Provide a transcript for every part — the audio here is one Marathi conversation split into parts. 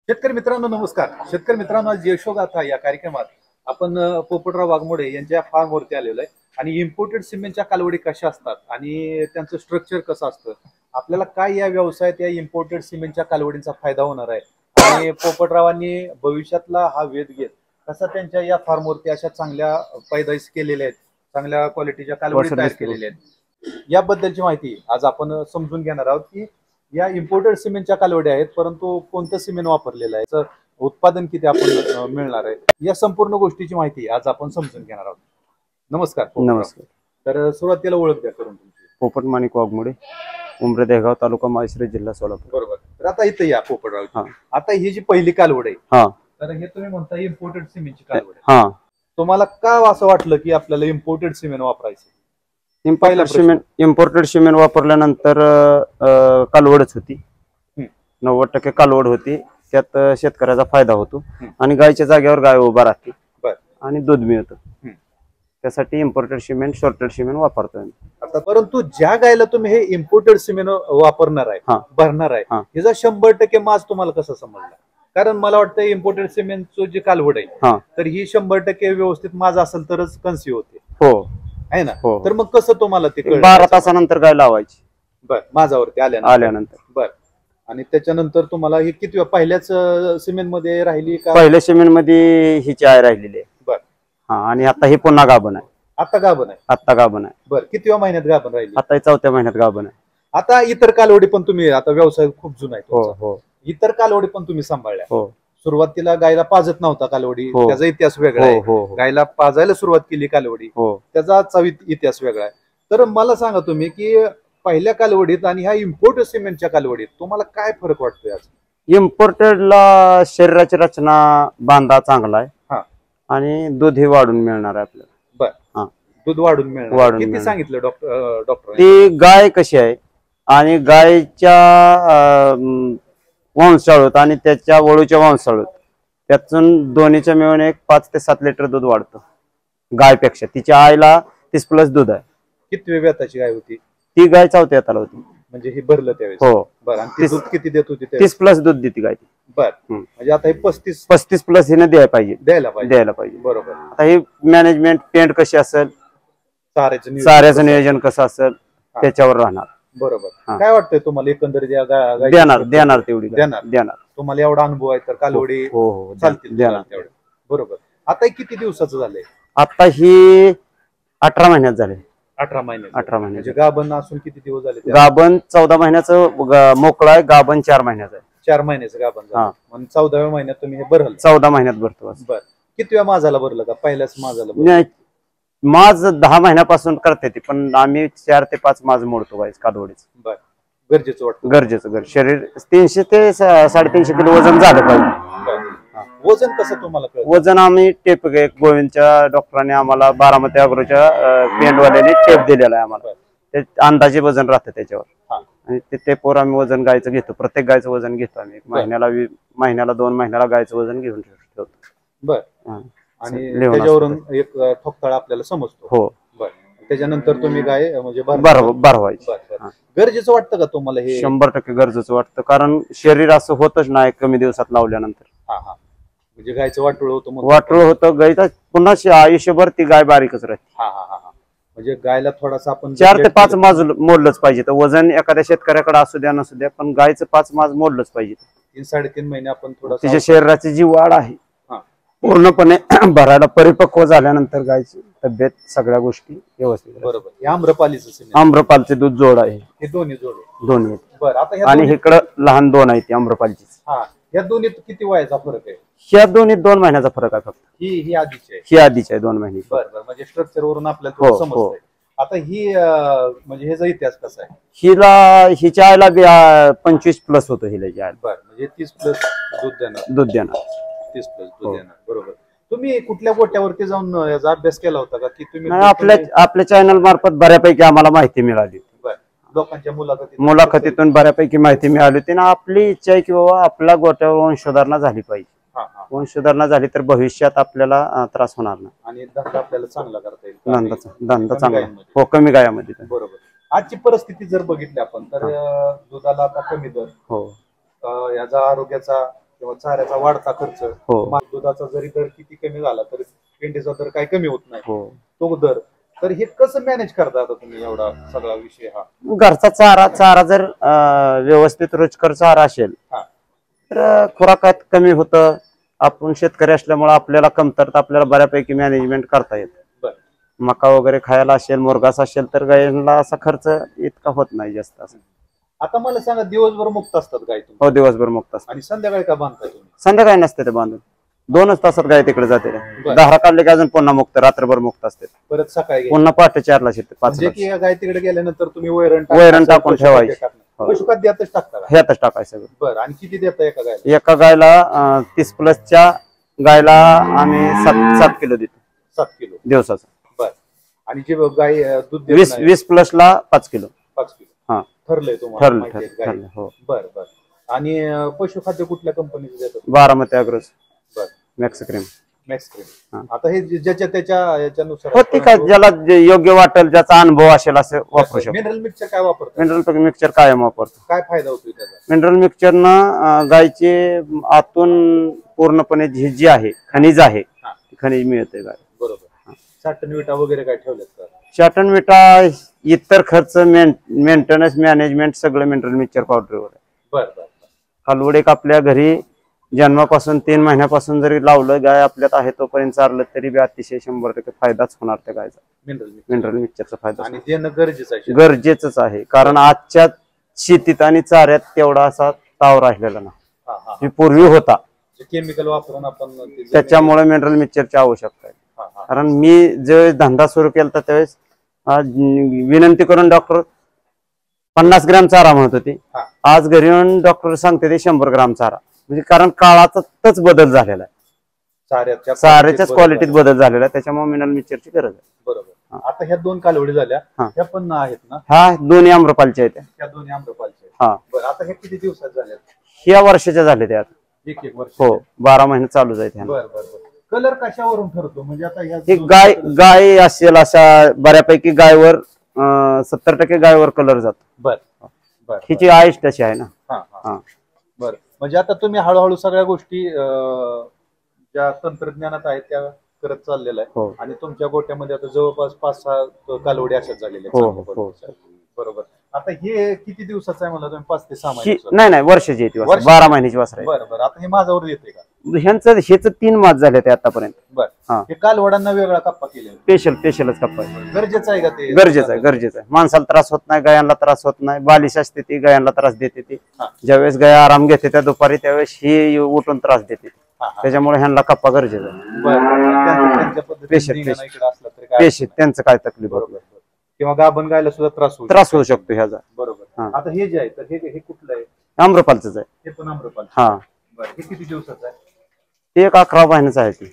शेतकरी मित्रांनो नमस्कार. शेतकरी मित्रांनो, आज यशोगाथा या कार्यक्रमात आपण पोपटराव वाघमोडे यांच्या फार्मवरती आलेलो आहे आणि इम्पोर्टेड सिमेंटच्या कालवडी कशा असतात आणि त्यांचं स्ट्रक्चर कसं असतं, आपल्याला काय या व्यवसायात या इम्पोर्टेड सिमेंटच्या कालवडींचा फायदा होणार आहे आणि पोपटरावांनी भविष्यातला हा वेध घेत कसा त्यांच्या या फार्मवरती अशा चांगल्या पैदाइश केलेल्या आहेत, चांगल्या क्वालिटीच्या कालवडी तयार केलेल्या आहेत, याबद्दलची माहिती आज आपण समजून घेणार आहोत की या इम्पोर्टेड सिमेंटच्या कालवड्या आहेत, परंतु कोणतं सिमेंट वापरलेलं आहे, त्याचं उत्पादन किती आपण मिळणार आहे, या संपूर्ण गोष्टीची माहिती आज आपण समजून घेणार आहोत. नमस्कार. नमस्कार. तर सुरुवातीला ओळख द्या करून तुमची. पोपट माणिक वाघमोडे, उमरे देगाव, तालुका माळशिरस, जिल्हा सोलापूर. बरोबर. तर आता इथं या पोपटराव, आता ही जी पहिली कालवड आहे, तर हे तुम्ही म्हणता इम्पोर्टेड सिमेंटची कालवड आहे. तुम्हाला का असं वाटलं की आपल्याला इम्पोर्टेड सिमेंट वापरायचं? इम्पोर्टेड सिमेंट वापरल्यानंतर कालवडच होती, 90% कालवड होती. त्यात शेतकऱ्याचा फायदा होतो आणि गायच्या जागेवर गाय उभा राहते आणि दूध मिळतं. त्यासाठी इम्पोर्टेड सिमेंट, शॉर्टेड सिमेंट वापरतोय. आता परंतु ज्या गायला तुम्ही हे इम्पोर्टेड सिमेंट वापरणार आहे, भरणार आहे, याचा 100% माज तुम्हाला कसं समजला? कारण मला वाटतं इम्पोर्टेड सिमेंटचं जे कालवड आहे तर ही 100% व्यवस्थित माज असेल तरच कन्सिव्ह होते. हो, आहे ना. तर मग कसं तुम्हाला ते 12 तासानंतर गाय लावायची. बर, माझ्यावरती आल्यानंतर. बर. आणि त्याच्यानंतर तुम्हाला ही किती पहिल्याच सिमेंट मध्ये राहिली का? पहिल्या सिमेंट मध्ये हिची आय राहिलेली आहे. बर. आणि आता ही पुन्हा गाभण आहे. आता गाभण आहे. आता गाभण आहे. बर. किती महिन्यात गाभण राहिली? आता 4थ्या महिन्यात गाभण आहे. आता इतर कालवडी पण तुम्ही, आता व्यवसाय खूप जुना आहे तुमचा. हो. इतर कालवडी पण तुम्ही सांभाळल्या. हो. सुरुवातीला गायला पाजत नव्हता कालवडी, त्याचा इतिहास वेगळा आहे. गायला पाजायला सुरुवात केली कालवडी, त्याचा इतिहास वेगळा आहे. तर मला सांगा तुम्ही की पहिल्या कालवडीत आणि ह्या इम्पोर्टेड सिमेंटच्या कालवडीत तुम्हाला काय फरक वाटतोय? आज इम्पोर्टेडला शरीराची रचना, बांधा चांगला आहे आणि दूध हे वाढून मिळणार आहे आपल्याला. बर. दूध वाढून मिळणार. किती सांगितलं डॉक्टर? ती गाय कशी आहे आणि गायच्या वंशाळूत आणि त्याच्या वळूच्या वंशाळूत, त्यातून दोन्हीच्या मिळून एक 5 ते 7 लिटर दूध वाढतं गायपेक्षा. तिच्या आईला 30+ दूध आहे. किती वेताची गाय होती ती गाय? 4थ्या वेताला होती. म्हणजे हे भरलं त्यावेळेस? हो. बरं. आणि दूध किती देत होती? 30+ दूध देते गाय. बर. म्हणजे आता हे 35+ हिने द्यायला पाहिजे. बरोबर. आता ही मॅनेजमेंट, पेंट कशी असेल, चाऱ्याचं नियोजन कसं असेल त्याच्यावर राहणार. बरोबर. काय वाटतंय तुम्हाला एकंदरीत? देणार तेवढी देणार. तुम्हाला एवढा अनुभव आहे तर कालवडी चालतील देणार. बरोबर. आता किती दिवसाचं झालंय? आता ही 18 महिन्यात झाले. 18 महिने. 18 महिने. म्हणजे गाभण असून किती दिवस झाले? गाभण 14 महिन्याचं मोकळा आहे. गाभण 4 महिन्याचं आहे. 4 महिन्याचं गाभण झालं. मग 14व्या महिन्यात तुम्ही हे भरलं? 14 महिन्यात भरतो. बर. कितव्या माझाला भरलं का पहिल्याच माझाला? माज 10 महिन्यापासून करते ती, पण आम्ही 4 ते 5 माज मोडतो गायच कालवडीच. बर. गरजेचं वाटतं? गरजेचं. शरीर 300 ते 350 किलो वजन झालं पाहिजे. वजन कसं तुम्हाला कळलं? वजन आम्ही टेप, गोविंदच्या डॉक्टरांनी आम्हाला, बारामती अग्रोच्या पेंडवाल्याने टेप दिलेला आहे आम्हाला. ते अंदाजे वजन राहतं त्याच्यावर आणि ते टेपवर आम्ही वजन गायचं घेतो. प्रत्येक गायचं वजन घेतो आम्ही. महिन्याला 2 महिन्याला गायचं वजन घेऊन ठेवतो. बर. आणि त्याच्यावरून एक ठोकताळा आपल्याला समजतो. हो. बर. त्याच्यानंतर तुम्ही गाय म्हणजे भरवायची. गरजेचं वाटतं का तुम्हाला हे? 100% गरजेचं वाटतं, कारण शरीर असं होतच नाही कमी दिवसात लावल्यानंतर. म्हणजे गायचं वाटोळ होतं गायचं. पुन्हा आयुष्यभर ती गाय बारीकच राहते. म्हणजे गायला थोडासा आपण 4 ते 5 माज मोडलंच पाहिजे. तर वजन एखाद्या शेतकऱ्याकडे असू द्या नसू द्या, पण गायचं 5 माज मोडलंच पाहिजे. 3-3.5 महिने आपण थोडं तिच्या शरीराची जी वाढ आहे पूर्णपणे भरायला परिपक्व झाल्यानंतर गायची तब्येत, सगळ्या गोष्टी व्यवस्थित. बरोबर. आम्रपालचे दूध जोड आहे. हे दोन्ही बरं. आता आणि इकडं लहान 2 आहेत आम्रपालची. या दोन्हीत किती वयाचा फरक आहे? ह्या दोन्हीत 2 महिन्याचा फरक आहे फक्त. ही आधीची आहे? ही आधीची आहे 2 महिने. बरं. म्हणजे स्ट्रक्चर वरून आपल्याला समजतंय. आता ही म्हणजे ह्याचा इतिहास कसा आहे? हिच्या आईला 25+ होतो हिला. बरं. म्हणजे 30+ दूध देणार. 30+ दूध देणार. बरोबर. तुम्ही कुठल्या गोट्यावरती जाऊन याचा अभ्यास केला होता का? की तुम्ही आपल्या चॅनल मार्फत बऱ्यापैकी आम्हाला माहिती मिळाली. लोकांच्या मुलाखतीतून बऱ्यापैकी माहिती मिळाली होती ना. आपली इच्छा आहे की बाबा आपल्या गोट्यावर वंशोधारणा झाली पाहिजे. वंशोधारणा झाली तर भविष्यात आपल्याला त्रास होणार नाही आणि धंदा आपल्याला चांगला करता येईल. धंदा चांगला. हो, कमी गायामध्ये. बरोबर. आजची परिस्थिती जर बघितली आपण तर दुधाला आता कमी दर, याचा आरोग्याचा किंवा चाऱ्याचा वाढता खर्च, हो. दुधाचा जरी दर किती कमी झाला तरी पेंडीचा दर काही कमी होत नाही, हो. तो दर. तर हे कसं मॅनेज करता आता तुम्ही एवढा सगळा विषय हा? घरचा चारा जर व्यवस्थित रुचकर चारा असेल हा. तर खुराकात कमी होतं. आपण शेतकरी असल्यामुळे आपल्याला कमतरता आपल्याला बऱ्यापैकी मॅनेजमेंट करता येतं. बरं. मका वगैरे खायला असेल, मुरगास असेल तर गायींना असा खर्च इतका होत नाही जास्त असं. आता मला सांगा, दिवसभर मुक्त असतात गाय तुम्ही हो, दिवसभर मुक्त असतात. आणि संध्याकाळी का बांधताय तुम्ही? संध्याकाळी नसते ते बांधून 2च तासात गाय तिकडे जाते. बरं. धारा काढले की अजून पुन्हा मुक्त, रात्रभर मुक्त असते. परत सकाळी घ्यायची. पुन्हा पहाटे 4ला येते, 5ला. म्हणजे की या गाय तिकडे गेल्यानंतर तुम्ही वैरण टाकून ठेवायची. पशुखाद्यातच टाकता का? ह्यातच टाकायचं. बरं. आणि किती देता एका गायला? एका गायला 30+ गायला आम्ही 7 किलो देतो. 7 किलो दिवसाचं. बरं. आणि जे गाय दूध देत 20+ ला 5 किलो. 5 किलो. हा, ठरलंय तुम्हाला? ठरलं. हो. बरं बरं. आणि पशुखाद्य कुठल्या कंपनीचं देतात? बारामती अॅग्रोज. बरं. Max cream. Max cream. आता हे ज्याच्या त्याच्या याच्यानुसार हो, ठीक आहे. ज्याला जे योग्य वाटेल, ज्याचा अनुभव असेल असं वापरू शकतो. मिनरल मिक्सचर काय वापरतो? मिनरल मिक्सचर कायम वापरतो. काय फायदा होतो त्याचा? मिनरल मिक्सचरनं गायचे आतून पूर्णपणे जी आहे खनिज आहे, खनिज मिळते गाय. बरोबर. साठण विटा वगैरे काय ठेवलेत का? चाटण विटा, इतर खर्च, मेंटेनन्स, मॅनेजमेंट सगळं मिनरल मिक्सचर पावडरवर आहे. बरं बरं. कालवड एक आपल्या घरी जन्मापासून 3 महिन्यापासून जरी लावलं, गाय आपल्यात आहे तोपर्यंत चारलं तरी बी अतिशय 100% फायदाच होणार त्या गायचा. मिनरल मिक्सचरचा फायदा आणि देणं गरजेचंच आहे. कारण आजच्या शेतीत आणि चाऱ्यात तेवढा असा ताव राहिलेला नाही पूर्वी होता. केमिकल वापरून आपण त्याच्यामुळे मिनरल मिक्सचरची आवश्यकता आहे. कारण मी ज्यावेळेस धंदा सुरू केला त्यावेळेस विनंती करून डॉक्टर 50 ग्रॅम चारा म्हणत होते. आज घरी येऊन डॉक्टर सांगते ते 100 ग्रॅम चारा. म्हणजे कारण काळाचाच बदल झालेला आहे, चाऱ्याच्याच क्वालिटीत बदल झालेला आहे. त्याच्यामुळे मिनरल मिक्सचरची गरज आहे. बरोबर. आता ह्या 2 कालवडी झाल्या, ह्या पण आहेत ना? हा, दोन्ही आम्रपालच्या आहेत. त्या दोन्ही आम्रपालच्या. हा. बरं. आता हे किती दिवसात झाल्या? ह्या वर्षाच्या झाल्या त्या. एक वर्ष. हो, 12 महिने चालू जायचे. बरं बरं. कलर कशावरून ठरतो? म्हणजे आता ही गाय असेल अशा बऱ्यापैकी गायवर 70% गायवर कलर जातो. बरं बरं. हिची आईश तशी आहे ना. बरं. म्हणजे आता तुम्ही हळूहळू सगळ्या गोष्टी ज्या तंत्रज्ञानात आहेत त्या करत चाललेला आहे. आणि तुमच्या गोट्यामध्ये आता जवळपास 5-6 कालवडी अशाच झालेल्या आहेत. बरोबर. आता हे किती दिवसाचं आहे? मला तुम्ही 5 ते 6 महिने? नाही, वर्षाची येते. 12 महिन्याची वासर आहे. बरं बरं. आता हे माझ्यावर येते का? हेच 3 मास झाले ते आतापर्यंत. बरं. हे कालवडांना वेगळा कप्पा केलेला? स्पेशलच कप्पा आहे. गरजेचं आहे का ते? गरजेचं आहे. माणसाला त्रास होत नाही, गायांना त्रास होत नाही. बालिश असते ती गायांना त्रास देते ती. ज्यावेळेस गाय आराम घेते त्या दुपारी, त्यावेळेस ही उठून त्रास देते. त्याच्यामुळे ह्यांना कप्पा गरजेचा आहे. पेशंट त्यांचं काय तकलीफ होत नाही. किंवा गाभण गायला सुद्धा त्रास होऊ शकतो ह्याचा. बरोबर. आता हे जे आहे तर हे कुठलं आहे? आम्रपालच आहे. हे पण आम्रपाल. हा. बरं. हे किती दिवसाचं आहे? ते एक 11 महिन्याचं आहे. ती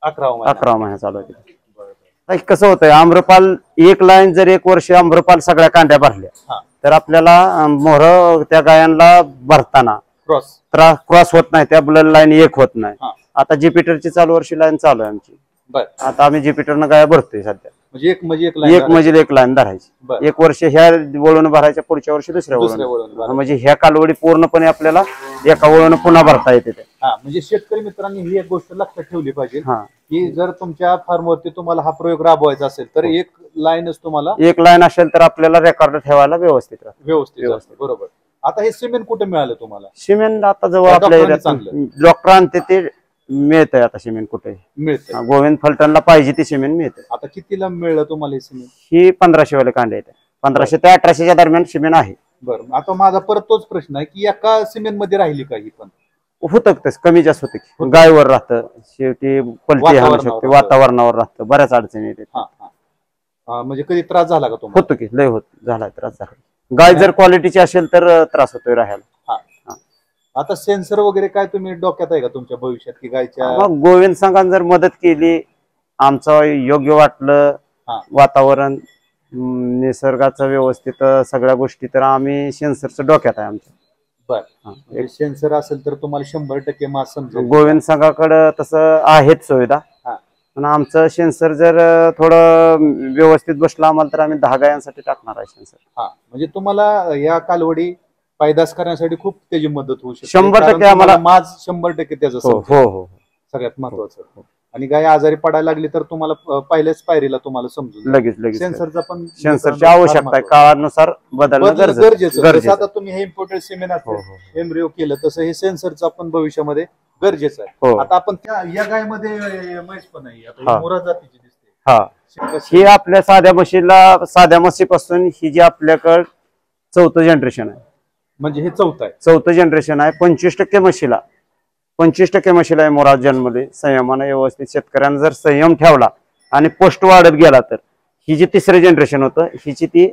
11 महिने चालू आहे. कसं होतंय, आम्रपाल एक लाईन जर 1 वर्ष आम्रपाल सगळ्या कांड्या भरल्या तर आपल्याला मोहर त्या गायांना भरताना क्रॉस होत नाही, त्या ब्लड लाईन एक होत नाही. आता ज्युपिटरची चालू वर्षी लाईन चालू आहे आमची. आता आम्ही ज्युपिटरनं गाया भरतोय सध्या. म्हणजे एक लाईन धरायची. 1 वर्ष ह्या वळून भरायच्या, पुढच्या वर्षी दुसऱ्या वळून. म्हणजे ह्या कालवडी पूर्णपणे आपल्याला एका वळून पुन्हा भरता येते. म्हणजे शेतकरी मित्रांनी ही एक गोष्ट लक्षात ठेवली पाहिजे की जर तुमच्या फार्मवरती तुम्हाला हा प्रयोग राबवायचा असेल तर एक लाईनच तुम्हाला, एक लाईन असेल तर आपल्याला रेकॉर्ड ठेवायला व्यवस्थित. बरोबर. आता हे सिमेंट कुठे मिळालं तुम्हाला? सिमेंट आता जवळ आपल्या डॉक्टर आणते ते मिळतंय. आता सिमेंट कुठे मिळतं? गोविंद फलटणला पाहिजे ती सिमेंट मिळते. आता कितीला मिळलं तुम्हाला हे सिमेंट? ही 1500 वाले कांडे आहेत. 1500 ते 1800च्या दरम्यान सिमेंट आहे. बरं. आता माझा परत तोच प्रश्न आहे की एका सिमेंट मध्ये राहिली का ही? पण होतं तसं, कमी जास्त होतं. गायवर राहतं, शेवटी पलटी आणू शकते, वातावरणावर राहतं, बऱ्याच अडचणी येतात. म्हणजे कधी त्रास झाला का तुम्हाला? होतो की लय झाला त्रास झाला. गाय जर क्वालिटीची असेल तर त्रास होतोय राहायला. आता सेन्सर वगैरे काय तुम्ही डोक्यात आहे का तुमच्या भविष्यात की गायच्या? गोविंद संघाने जर मदत केली, आमचं योग्य वाटलं वातावरण, निसर्गाचं व्यवस्थित सगळ्या गोष्टी, तर आम्ही सेन्सरचं डोक्यात आहे आमच्या. बरं. सेन्सर असेल तर तुम्हाला 100% मास समजेल. गोविंद संघाकडे तसं आहेत सुविधा. पण आमचं सेन्सर जर थोडं व्यवस्थित बसलं आम्हाला तर आम्ही 10 गायांसाठी टाकणार आहे सेन्सर. म्हणजे तुम्हाला या कालवडी पैदास करण्यासाठी खूप त्याची मदत होऊ शकते. 100% कारण आम्हाला- तुम्हाला माझ 100% त्याचं हो समजेल. हो हो सगळ्यात महत्वाचं. आणि गाय आजारी पडायला लागली तर तुम्हाला पहिल्याच पायरीला तुम्हाला समजून लगेच सेन्सरचा पण सेन्सरची आवश्यकता आहे, काळानुसार बदलणं गरजेचं. जसं गरजेचं. आता तुम्ही हे इम्पोर्टेड सिमेंट हो असतं हो एम्ब्रिओ केलं तसं हे सेन्सरचं पण भविष्यामध्ये गरजेचं आहे. हो आता आपण या गायमध्ये म्हैस पण आहे, आता हा. ही मुरा जातीची दिसते. हा ही आपल्या साध्या म्हशीपासून ही जी आपल्याकडे 4थं जनरेशन आहे. म्हणजे हे चौथं आहे. 4थं जनरेशन आहे. 25% म्हशीला आहे मोरात जन्मले. संयमानं व्यवस्थित शेतकऱ्यांना जर संयम ठेवला आणि पोस्ट वाढत गेला तर ही जी 3रं जनरेशन होतं हिची ती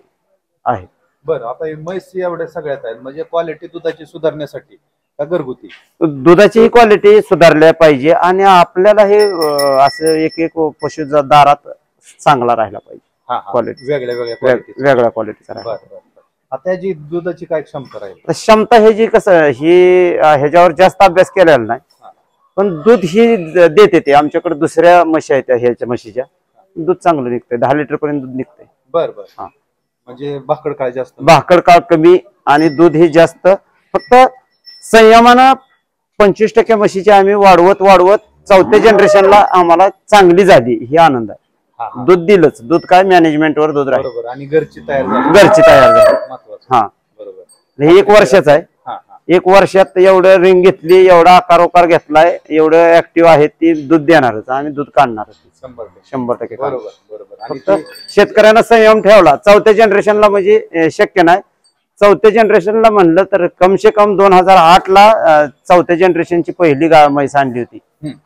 आहे. बरं, आता ही म्हैस एवढ्या सगळ्यात आहेत म्हणजे क्वालिटी दुधाची सुधारण्यासाठी का घरगुती दुधाची ही क्वालिटी सुधारल्या पाहिजे आणि आपल्याला हे असं एक पशु दारात चांगला राहिला पाहिजे. क्वालिटी वेगळ्या क्वालिटीचा राहिला. आता याची दुधाची काय क्षमता राहील? क्षमता हे जी कसं ही ह्याच्यावर जास्त अभ्यास केलेला नाही, पण दूध ही देते. ते आमच्याकडे दुसऱ्या म्हशी आहेत ह्याच्या म्हशीच्या, दूध चांगलं निघतंय. 10 लिटर पर्यंत दूध निघतंय. बरं बरं. म्हणजे भाकड काळ जास्त, भाकड काळ कमी आणि दूध हे जास्त. फक्त संयमानं 25% म्हशीची आम्ही वाढवत 4थ्या जनरेशनला आम्हाला चांगली झाली ही आनंद आहे. दूध दिलंच, दूध काय मॅनेजमेंटवर दूध राहील. बरोबर. आणि घरची तयार झाली. महत्वाचं. हा बरोबर. हे 1 वर्षाचं आहे. 1 वर्षात एवढं रिंग घेतली, एवढा आकार घेतलाय, एवढं ऍक्टिव्ह आहे, ती दूध देणारच. आम्ही दूध काढणारच 100%. बरोबर. फक्त शेतकऱ्यांना संयम ठेवला. 4थ्या जनरेशनला म्हणजे शक्य नाही. 4थ्या जनरेशनला म्हणलं तर कमसे कम 2008 ला 4थ्या जनरेशनची पहिली म्हैस आणली होती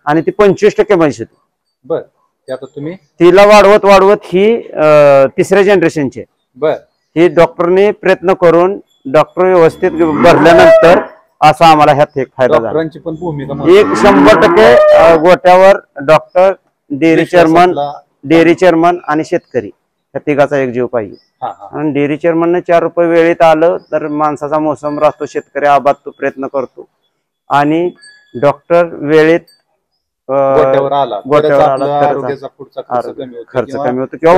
आणि ती 25% म्हैस होती. बर. आता तुम्ही तिला वाढवत ही 3ऱ्या जनरेशनची. बर. ही डॉक्टरने प्रयत्न करून डॉक्टर व्यवस्थित भरल्यानंतर असा आम्हाला ह्यात एक फायदा झाला. डॉक्टरांची पण भूमिका 100% गोट्यावर डॉक्टर, डेअरी चेअरमन आणि शेतकरी या तिघाचा एक जीव पाहिजे. आणि डेअरी चेअरमनने 4 रुपये वेळेत आलं तर माणसाचा मोसम राहतो. शेतकरी आबाद प्रयत्न करतो आणि डॉक्टर वेळेत गोट्यावर आला खर्च कमी होतो किंवा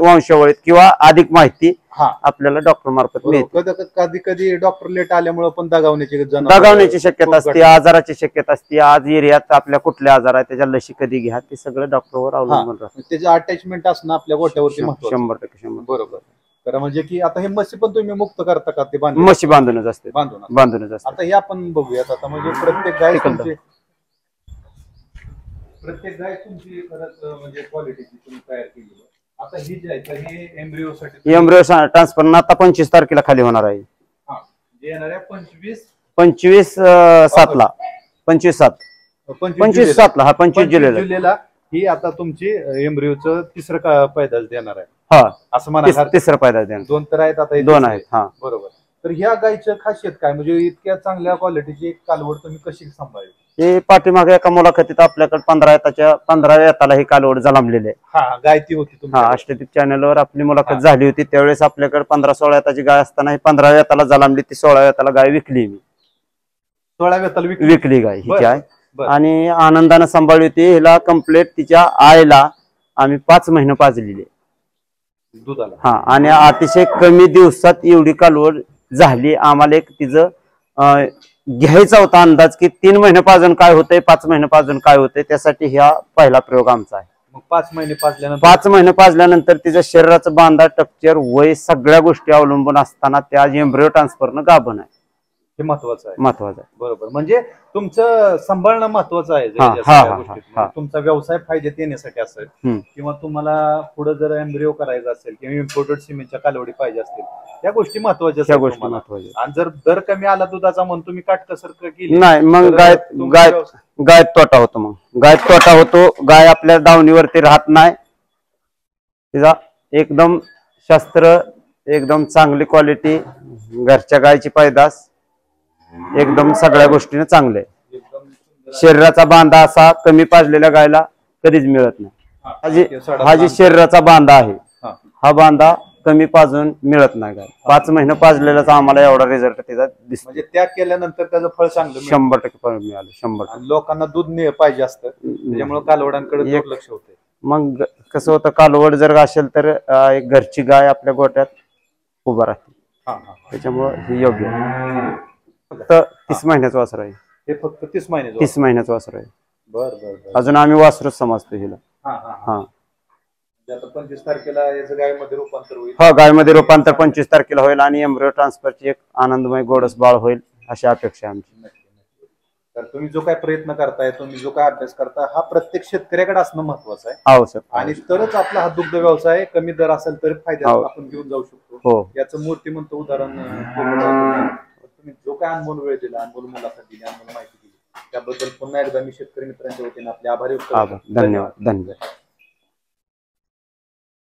वंशावळीत किंवा अधिक माहिती आपल्याला डॉक्टर मार्फत मिळते. कधी कधी डॉक्टर लेट आल्यामुळे पण दगावण्याची शक्यता असते, आजाराची शक्यता असते. आज एरियात आपल्या कुठले आजार आहे, त्याच्या लशी कधी घ्या, ते सगळं डॉक्टरवर अवलंबून राहतं. त्याचं अटॅचमेंट असणं आपल्या गोट्यावरती 100%. बरोबर. तर म्हणजे की आता हे म्हशी पण तुम्ही मुक्त करता का? ते म्हशी बांधूनच असते. आता हे आपण बघूयात. आता म्हणजे प्रत्येक गाय तुमची खरंच म्हणजे क्वालिटीची तुम्ही तयार केली. आता ही जी आहे ही एम्ब्रिओ ट्रान्सफर आता 25 तारखेला खाली होणार आहे. जे येणार आहे 25/7 ला 25 जुलैला ही आता तुमची एम्ब्रिओचं 3रं पैदास देणार आहे. असं म्हणा. 3रं पैदास देणार. 2 तर आहेत, आता 2 आहेत. बरोबर. तर ह्या गायचं खासियत काय? म्हणजे इतक्या चांगल्या क्वालिटीची एक कालवड तुम्ही कशी सांभाळली? हे पाठीमागे एका मुलाखतीत आपल्याकडे 15व्या येताला ही कालवड जन्मलेली आहे. गाय ती होती. अष्टदीप चॅनलवर आपली मुलाखत झाली होती. त्यावेळेस आपल्याकडे 15-16 येताची गाय असताना ही 15व्या येताला जन्मली. ती 16व्या येताला गाय विकली मी. 16व्या येताला विकली गाय हिची आहे आणि आनंदानं सांभाळली होती. हिला कम्प्लीट तिच्या आईला आम्ही 5 महिने पाजलेली दुधाला. आणि अतिशय कमी दिवसात एवढी कालवड झाली. आम्हाला एक तिचं घ्यायचा होता अंदाज की 3 महिने पाजून काय होतंय, 5 महिने पाजून काय होतंय. त्यासाठी हा पहिला प्रयोग आमचा आहे. 5 महिने पाजल्यानंतर तिच्या शरीराचं बांधा, स्ट्रक्चर, वय सगळ्या गोष्टी अवलंबून असताना त्या एम्ब्रिओ ट्रान्सफरनं गाभण आहे. हे महत्वाचं आहे. बरोबर. म्हणजे तुमचं सांभाळणं महत्वाचं आहे. तुमचा व्यवसाय फायद्यात येण्यासाठी असेल किंवा तुम्हाला पुढे जर एम्ब्रिओ करायचा असेल किंवा इम्पोर्टेड सिमेंटच्या कालवडी पाहिजे असतील, त्या गोष्टी महत्वाच्या. आणि जर दर कमी आला दुधाचा म्हणून तुम्ही काटकसर केली नाही, मग गाय तोटा होतो. गाय आपल्या दावणीवरती राहत नाही. तिचा एकदम शास्त्र, एकदम चांगली क्वालिटी, घरच्या गायची पैदास, एकदम सगळ्या गोष्टीने चांगले. शरीराचा बांधा असा कमी पाजलेल्या गायला कधीच मिळत नाही. हा जी शरीराचा बांधा आहे, हा बांधा कमी पाजून मिळत नाही गाय. 5 महिने पाजलेलाच आम्हाला एवढा रिझल्ट त्याचा दिसतो. म्हणजे त्याग केल्यानंतर त्याचं फळ चांगलं 100% फळ मिळालं. 100%. लोकांना दूध पाहिजे असतं, त्याच्यामुळे कालवडांकडे दुर्लक्ष होते. मग कसं होतं, कालवड जर असेल तर एक घरची गाय आपल्या गोट्यात उभा राहते. त्याच्यामुळे हे योग्य आहे. फक्त 30 महिन्याचं वासर आहे. हे फक्त 30 महिने 30 महिन्याचं वासर आहे. बर बर बर. अजून आम्ही वासरूच समजतो हिला. हा आता 25 तारखेला याचं गायमध्ये रूपांतर होईल. हो, गायमध्ये रूपांतर 25 तारखेला होईल आणि एम्ब्रियो ट्रान्सफरची एक आनंदमय गोडस बाळ होईल अशी अपेक्षा आहे आमची. तर तुम्ही जो काय प्रयत्न करताय, तुम्ही जो काय अभ्यास करताय, हा प्रत्येक शेतकऱ्याकडे असणं महत्वाचं आहे. आवश्यक आणि तरच आपला हा दुग्ध व्यवसाय कमी दर असेल तर फायद्यात आपण घेऊन जाऊ शकतो. हो, याचं मूर्तिमंत उदाहरण तुम्ही जो काय अनमोल वेळ दिला, अनमोल मुलाखत दिली, अनमोल माहिती दिली त्याबद्दल पुन्हा एकदा मी शेतकरी मित्रांच्या वतीने आपले आभारी व्यक्त करतो. धन्यवाद.